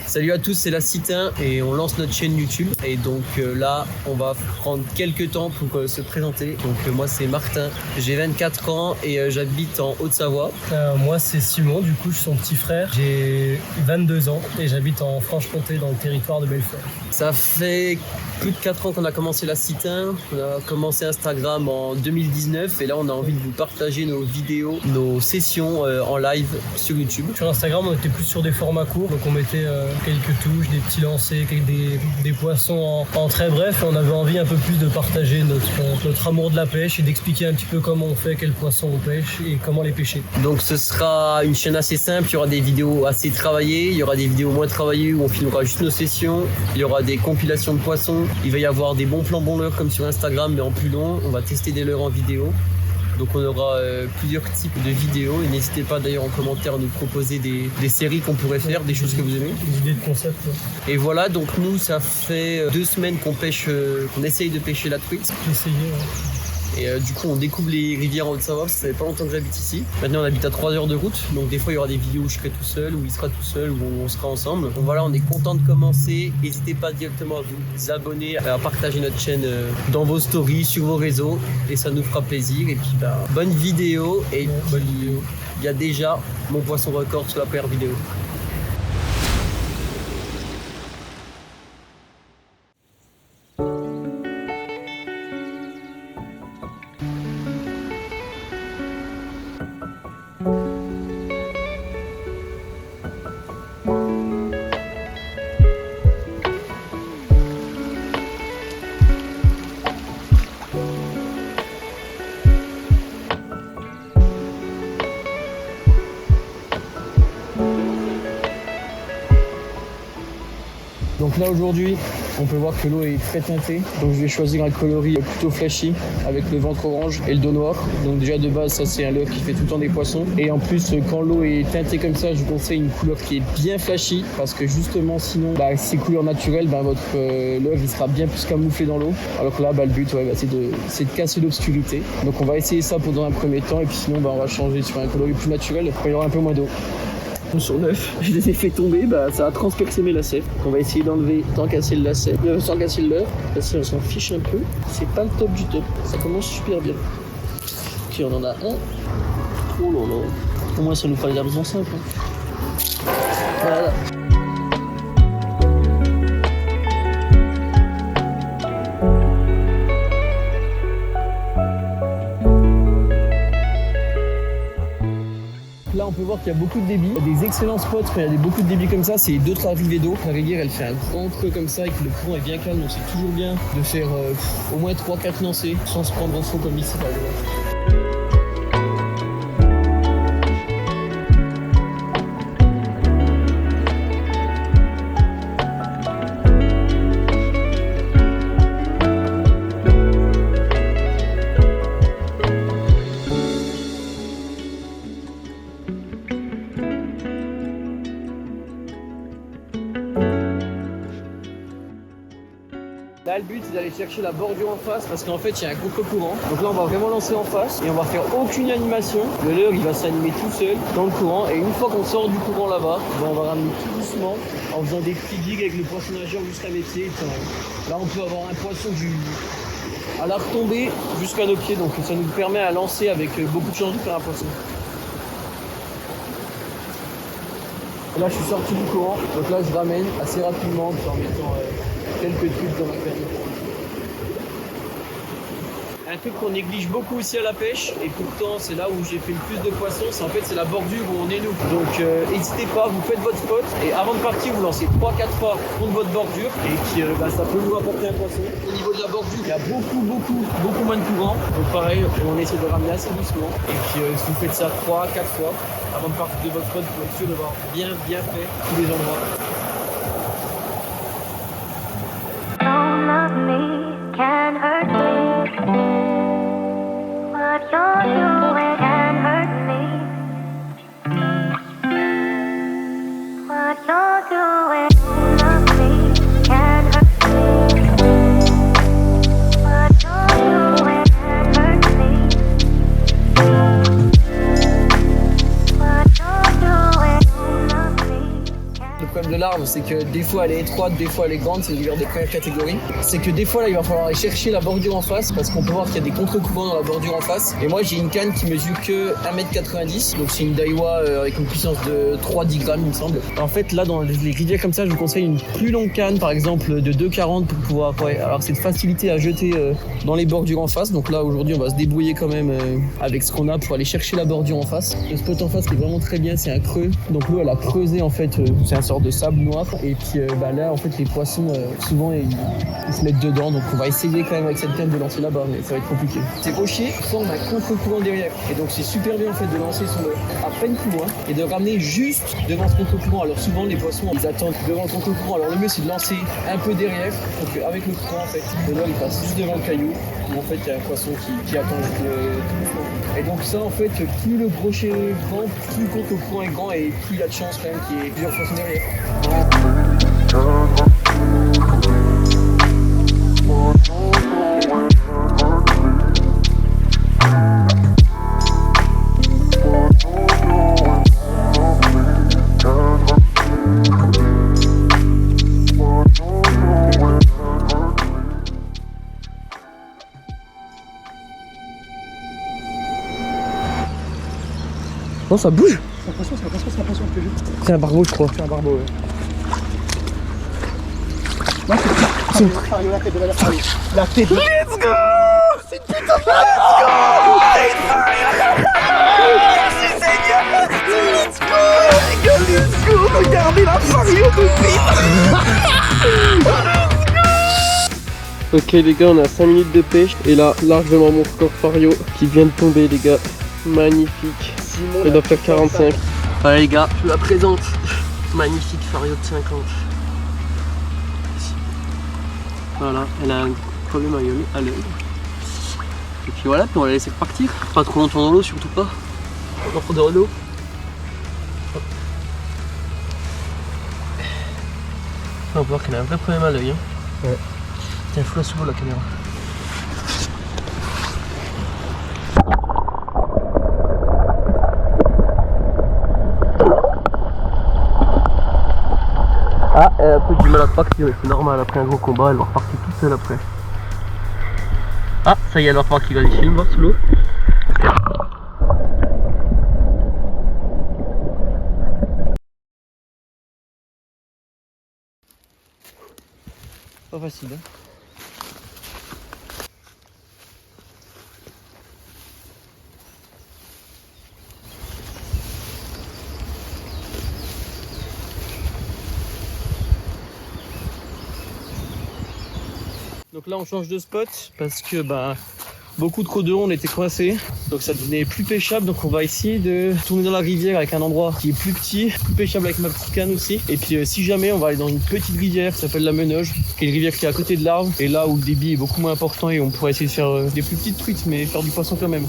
Salut à tous, c'est la Citin et on lance notre chaîne YouTube. Et donc là, on va prendre quelques temps pour se présenter. Donc moi, c'est Martin, j'ai 24 ans et j'habite en Haute-Savoie. Moi, c'est Simon, du coup, je suis son petit frère. J'ai 22 ans et j'habite en Franche-Comté, dans le territoire de Belfort. Ça fait plus de 4 ans qu'on a commencé la Citin. On a commencé Instagram en 2019 et là, on a envie de vous partager nos vidéos, nos sessions en live sur YouTube. Sur Instagram, on était plus sur des formats courts, donc on mettait quelques touches, des petits lancers, des poissons en très bref. Et on avait envie un peu plus de partager notre amour de la pêche et d'expliquer un petit peu comment on fait, quels poissons on pêche et comment les pêcher. Donc ce sera une chaîne assez simple, il y aura des vidéos assez travaillées, il y aura des vidéos moins travaillées où on filmera juste nos sessions, il y aura des compilations de poissons, il va y avoir des bons plans, bons leurres comme sur Instagram mais en plus long, on va tester des leurres en vidéo. Donc on aura plusieurs types de vidéos et n'hésitez pas d'ailleurs en commentaire à nous proposer des séries qu'on pourrait faire, des choses que vous aimez. Des idées de concept. Et voilà, donc nous ça fait 2 semaines qu'on essaye de pêcher la truite. J'ai essayé, ouais. Et du coup on découvre les rivières en Haute-Savoie parce que ça fait pas longtemps que j'habite ici. Maintenant on habite à 3 heures de route, donc des fois il y aura des vidéos où je serai tout seul, où il sera tout seul, où on sera ensemble. Donc voilà, on est content de commencer. N'hésitez pas directement à vous abonner, à partager notre chaîne dans vos stories, sur vos réseaux et ça nous fera plaisir. Et puis bonne vidéo et bonne vidéo. Il y a déjà mon poisson record sur la première vidéo. Donc là aujourd'hui, on peut voir que l'eau est très teintée. Donc je vais choisir un coloris plutôt flashy avec le ventre orange et le dos noir. Donc déjà de base, ça c'est un leurre qui fait tout le temps des poissons. Et en plus, quand l'eau est teintée comme ça, je vous conseille une couleur qui est bien flashy parce que justement sinon, ces couleurs naturelles, votre leurre il sera bien plus camouflé dans l'eau. Alors que là, le but c'est de casser l'obscurité. Donc on va essayer ça pour dans un premier temps et puis sinon on va changer sur un coloris plus naturel quand il y aura un peu moins d'eau. Sur 9, je les ai fait tomber, ça a transpercé mes lacets. On va essayer d'enlever sans casser le lacet, sans casser le leurre. Parce qu'on s'en fiche un peu. C'est pas le top du top. Ça commence super bien. Ok, on en a un. Oh là là. Au moins, ça nous fera les hameçons simples. Voilà. Là on peut voir qu'il y a beaucoup de débit, il y a des excellents spots quand il y a beaucoup de débit comme ça, c'est d'autres arrivées d'eau. La rivière elle fait un grand creux comme ça et que le courant est bien calme, donc c'est toujours bien de faire au moins 3-4 lancers sans se prendre en faux comme ici par exemple. Là, le but, c'est d'aller chercher la bordure en face parce qu'en fait, il y a un contre-courant. Donc là, on va vraiment lancer en face et on va faire aucune animation. Le leurre, il va s'animer tout seul dans le courant. Et une fois qu'on sort du courant là-bas, on va ramener tout doucement en faisant des petits gigs avec le poisson nageur jusqu'à mes pieds. Là, on peut avoir un poisson à la retombée jusqu'à nos pieds. Donc ça nous permet à lancer avec beaucoup de chance de faire un poisson. Et là, je suis sorti du courant. Donc là, je ramène assez rapidement en mettant quelques trucs dans ma canne. Un truc qu'on néglige beaucoup aussi à la pêche, et pourtant c'est là où j'ai fait le plus de poissons, c'est la bordure où on est nous. Donc n'hésitez pas, vous faites votre spot, et avant de partir, vous lancez 3-4 fois contre votre bordure, et puis ça peut vous apporter un poisson. Au niveau de la bordure, il y a beaucoup moins de courant, donc pareil, on essaie de ramener assez doucement, et puis si vous faites ça 3-4 fois, avant de partir de votre spot, pour être sûr d'avoir bien fait tous les endroits. Can hurt me. What you're doing can hurt me. What you're doing, love me, can hurt me. What you're doing can hurt me. What you're doing, love me. Le problème de larve, c'est que des fois elle est étroite, des fois elle est grande, c'est une rivière de première catégorie. C'est que des fois là il va falloir aller chercher la bordure en face parce qu'on peut voir qu'il y a des contre-courants dans la bordure en face. Et moi j'ai une canne qui mesure que 1m90, donc c'est une Daiwa avec une puissance de 3-10 grammes il me semble. En fait là dans les rivières comme ça je vous conseille une plus longue canne par exemple de 2,40 pour pouvoir avoir cette facilité à jeter dans les bordures en face. Donc là aujourd'hui on va se débrouiller quand même avec ce qu'on a pour aller chercher la bordure en face. Le spot en face qui est vraiment très bien, c'est un creux. Donc l'eau elle a creusé en fait, c'est un sort de sable noir. Et puis là en fait les poissons souvent ils se mettent dedans. Donc on va essayer quand même avec cette canne de lancer là-bas, mais ça va être compliqué. C'est rocher, forme un contre-courant derrière. Et donc c'est super bien en fait de lancer sur à peine plus loin et de ramener juste devant ce contre-courant. Alors souvent les poissons ils attendent devant le contre-courant. Alors le mieux c'est de lancer un peu derrière pour qu'avec le courant en fait, le leurre il passe juste devant le caillou. Où en fait il y a un poisson qui attend le. Et donc ça en fait, plus le brochet est grand, plus le contre-courant est grand et plus il y a de chance quand même qu'il y ait plusieurs poissons derrière. Non, ça bouge. C'est la pression, je te jure. C'est un barbeau, je crois. C'est un barbeau, ouais. Non, c'est Fario, la tête de la Fario. La tête de... Let's go! C'est une putain de let's go! Merci Seigneur! Let's go! Let's go! Regardez la Fario de pute! Ok les gars, on a 5 minutes de pêche et là, largement mon record Fario qui vient de tomber les gars. Magnifique. Il doit faire 45. Allez les gars, je vous la présente. Magnifique Fario de 50. Voilà, elle a un problème à l'œil. Et puis voilà, puis on va la laisser repartir. Pas trop longtemps dans l'eau, surtout pas. Pas trop dans l'eau. On va voir qu'elle a un vrai problème à l'œil. Hein. Ouais. Tiens, faut la sous la caméra. Ah, elle a un peu du mal à partir, mais c'est normal, après un gros combat, elle va repartir toute seule après. Ah, ça y est, elle va repartir, vas-y, filme, voir sous l'eau. Pas facile, hein. Donc là on change de spot parce que beaucoup de codons on était coincés, donc ça devenait plus pêchable. Donc on va essayer de tourner dans la rivière avec un endroit qui est plus petit, plus pêchable avec ma petite canne aussi. Et puis si jamais on va aller dans une petite rivière qui s'appelle la Menoge, qui est une rivière qui est à côté de l'Arve, et là où le débit est beaucoup moins important et on pourrait essayer de faire des plus petites truites mais faire du poisson quand même.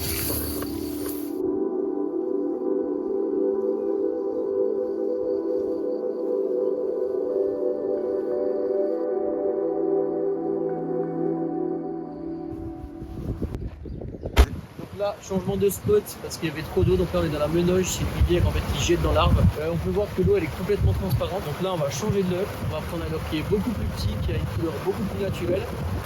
Là, changement de spot parce qu'il y avait trop d'eau, donc là on est dans la Menoge, c'est une rivière en fait qui jette dans l'Arve. On peut voir que l'eau elle est complètement transparente, donc là on va changer de leurre, on va prendre un leurre qui est beaucoup plus petit, qui a une couleur beaucoup plus naturelle.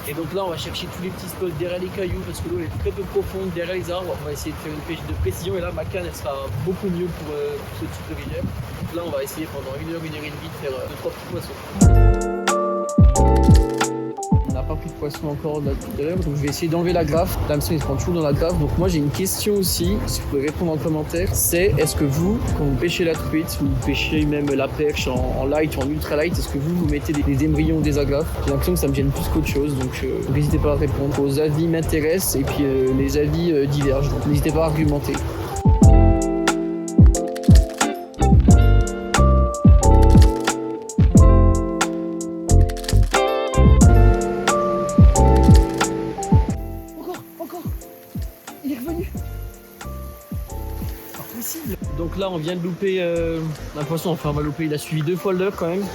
Et donc là on va chercher tous les petits spots derrière les cailloux parce que l'eau est très peu profonde, derrière les arbres. On va essayer de faire une pêche de précision et là ma canne elle sera beaucoup mieux pour ce type de rivière. Donc là on va essayer pendant 1 heure et demie de faire 2-3 petits poissons. On n'a pas pris de poisson encore là tout à l'heure, donc je vais essayer d'enlever la graffe. L'hameçon il se prend toujours dans la graffe. Donc moi j'ai une question aussi, si vous pouvez répondre en commentaire, c'est est-ce que vous, quand vous pêchez la truite, ou vous pêchez même la perche en light ou en ultra light, est-ce que vous mettez des embryons ou des agrafes? J'ai l'impression que ça me gêne plus qu'autre chose, donc n'hésitez pas à répondre. Vos avis m'intéressent et puis les avis divergent, donc n'hésitez pas à argumenter. Donc là on vient de louper un poisson, enfin on va louper, il a suivi 2 fois le leurre quand même.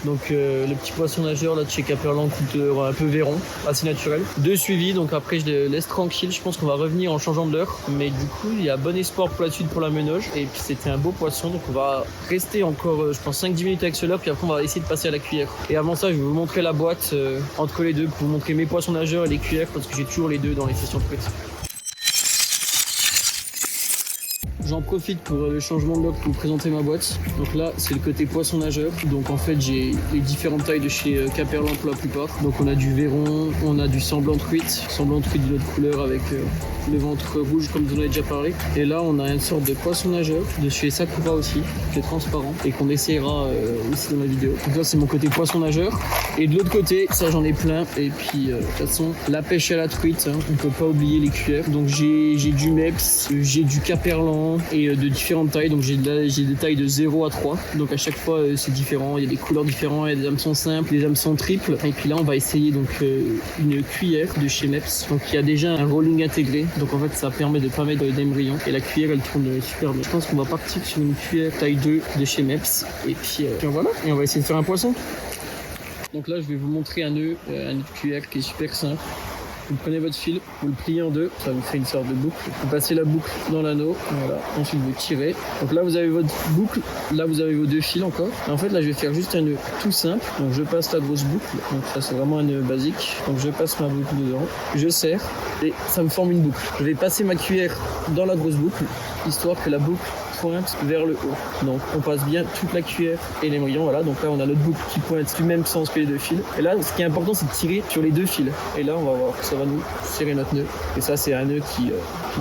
Donc le petit poisson nageur là de chez Caperland coûte un peu Véron, assez naturel. 2 suivis, donc après je les laisse tranquille. Je pense qu'on va revenir en changeant d'heure. Mais du coup il y a bon espoir pour la suite pour la menoge. Et puis c'était un beau poisson, donc on va rester encore je pense 5-10 minutes avec cela. Puis après on va essayer de passer à la cuillère. Et avant ça je vais vous montrer la boîte entre les deux pour vous montrer mes poissons nageurs et les cuillères parce que j'ai toujours les deux dans les sessions de truite. J'en profite pour le changement de look pour vous présenter ma boîte. Donc là, c'est le côté poisson nageur. Donc en fait, j'ai les différentes tailles de chez Caperland pour la plupart. Donc on a du Véron, on a du semblant truite de notre couleur avec le ventre rouge comme vous en avez déjà parlé. Et là, on a une sorte de poisson nageur de chez Sakura aussi, qui est transparent et qu'on essayera aussi dans la vidéo. Donc là, c'est mon côté poisson nageur. Et de l'autre côté, ça j'en ai plein. Et puis de toute façon, la pêche à la truite, hein, on peut pas oublier les cuillères. Donc j'ai du Mepps, j'ai du Caperland et de différentes tailles. Donc j'ai des tailles de 0 à 3. Donc à chaque fois c'est différent, il y a des couleurs différentes, il y a des hameçons simples, des hameçons triples. Et puis là on va essayer donc une cuillère de chez Mepps. Donc il y a déjà un rolling intégré. Donc en fait ça permet de pas mettre d'émerillon. Et la cuillère elle tourne super bien. Je pense qu'on va partir sur une cuillère taille 2 de chez Mepps. Et puis voilà. Et on va essayer de faire un poisson. Donc là je vais vous montrer un nœud de cuillère qui est super simple. Vous prenez votre fil, vous le pliez en deux, ça vous fait une sorte de boucle. Vous passez la boucle dans l'anneau, voilà. Ensuite vous tirez. Donc là vous avez votre boucle, là vous avez vos 2 fils encore. Et en fait là je vais faire juste un nœud tout simple. Donc je passe la grosse boucle, donc ça c'est vraiment un nœud basique. Donc je passe ma boucle dedans, je serre et ça me forme une boucle. Je vais passer ma cuillère dans la grosse boucle, histoire que la boucle pointe vers le haut. Donc on passe bien toute la cuillère et l'émerillon, voilà. Donc là on a notre boucle qui pointe du même sens que les 2 fils. Et là ce qui est important c'est de tirer sur les 2 fils. Et là on va voir, ça va nous serrer notre nœud. Et ça c'est un nœud qui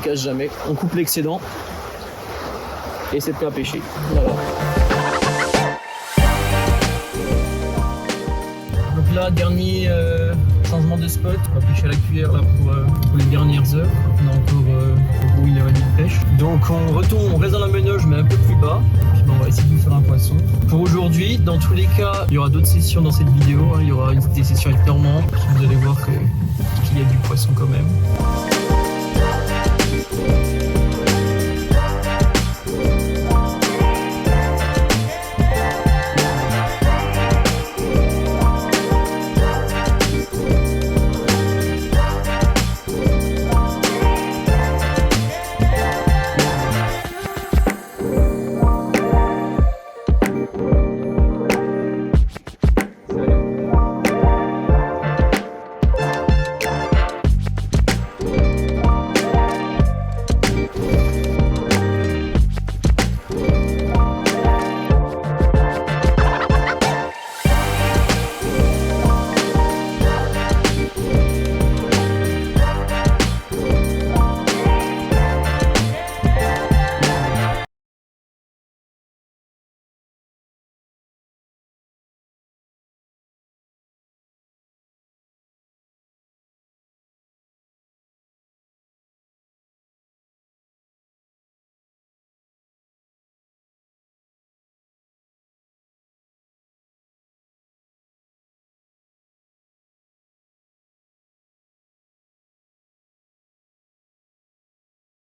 casse jamais. On coupe l'excédent et c'est prêt à pêcher. Voilà. Donc là dernier changement de spot. On va pêcher à la cuillère là pour les dernières heures. On a encore pour 1h30 de pêche. Donc on reste dans la menoge mais un peu plus bas. Puis on va essayer de faire un poisson. Pour aujourd'hui, dans tous les cas, il y aura d'autres sessions dans cette vidéo. Hein. Il y aura des sessions avec Normand. Vous allez voir qu'il y a du poisson quand même.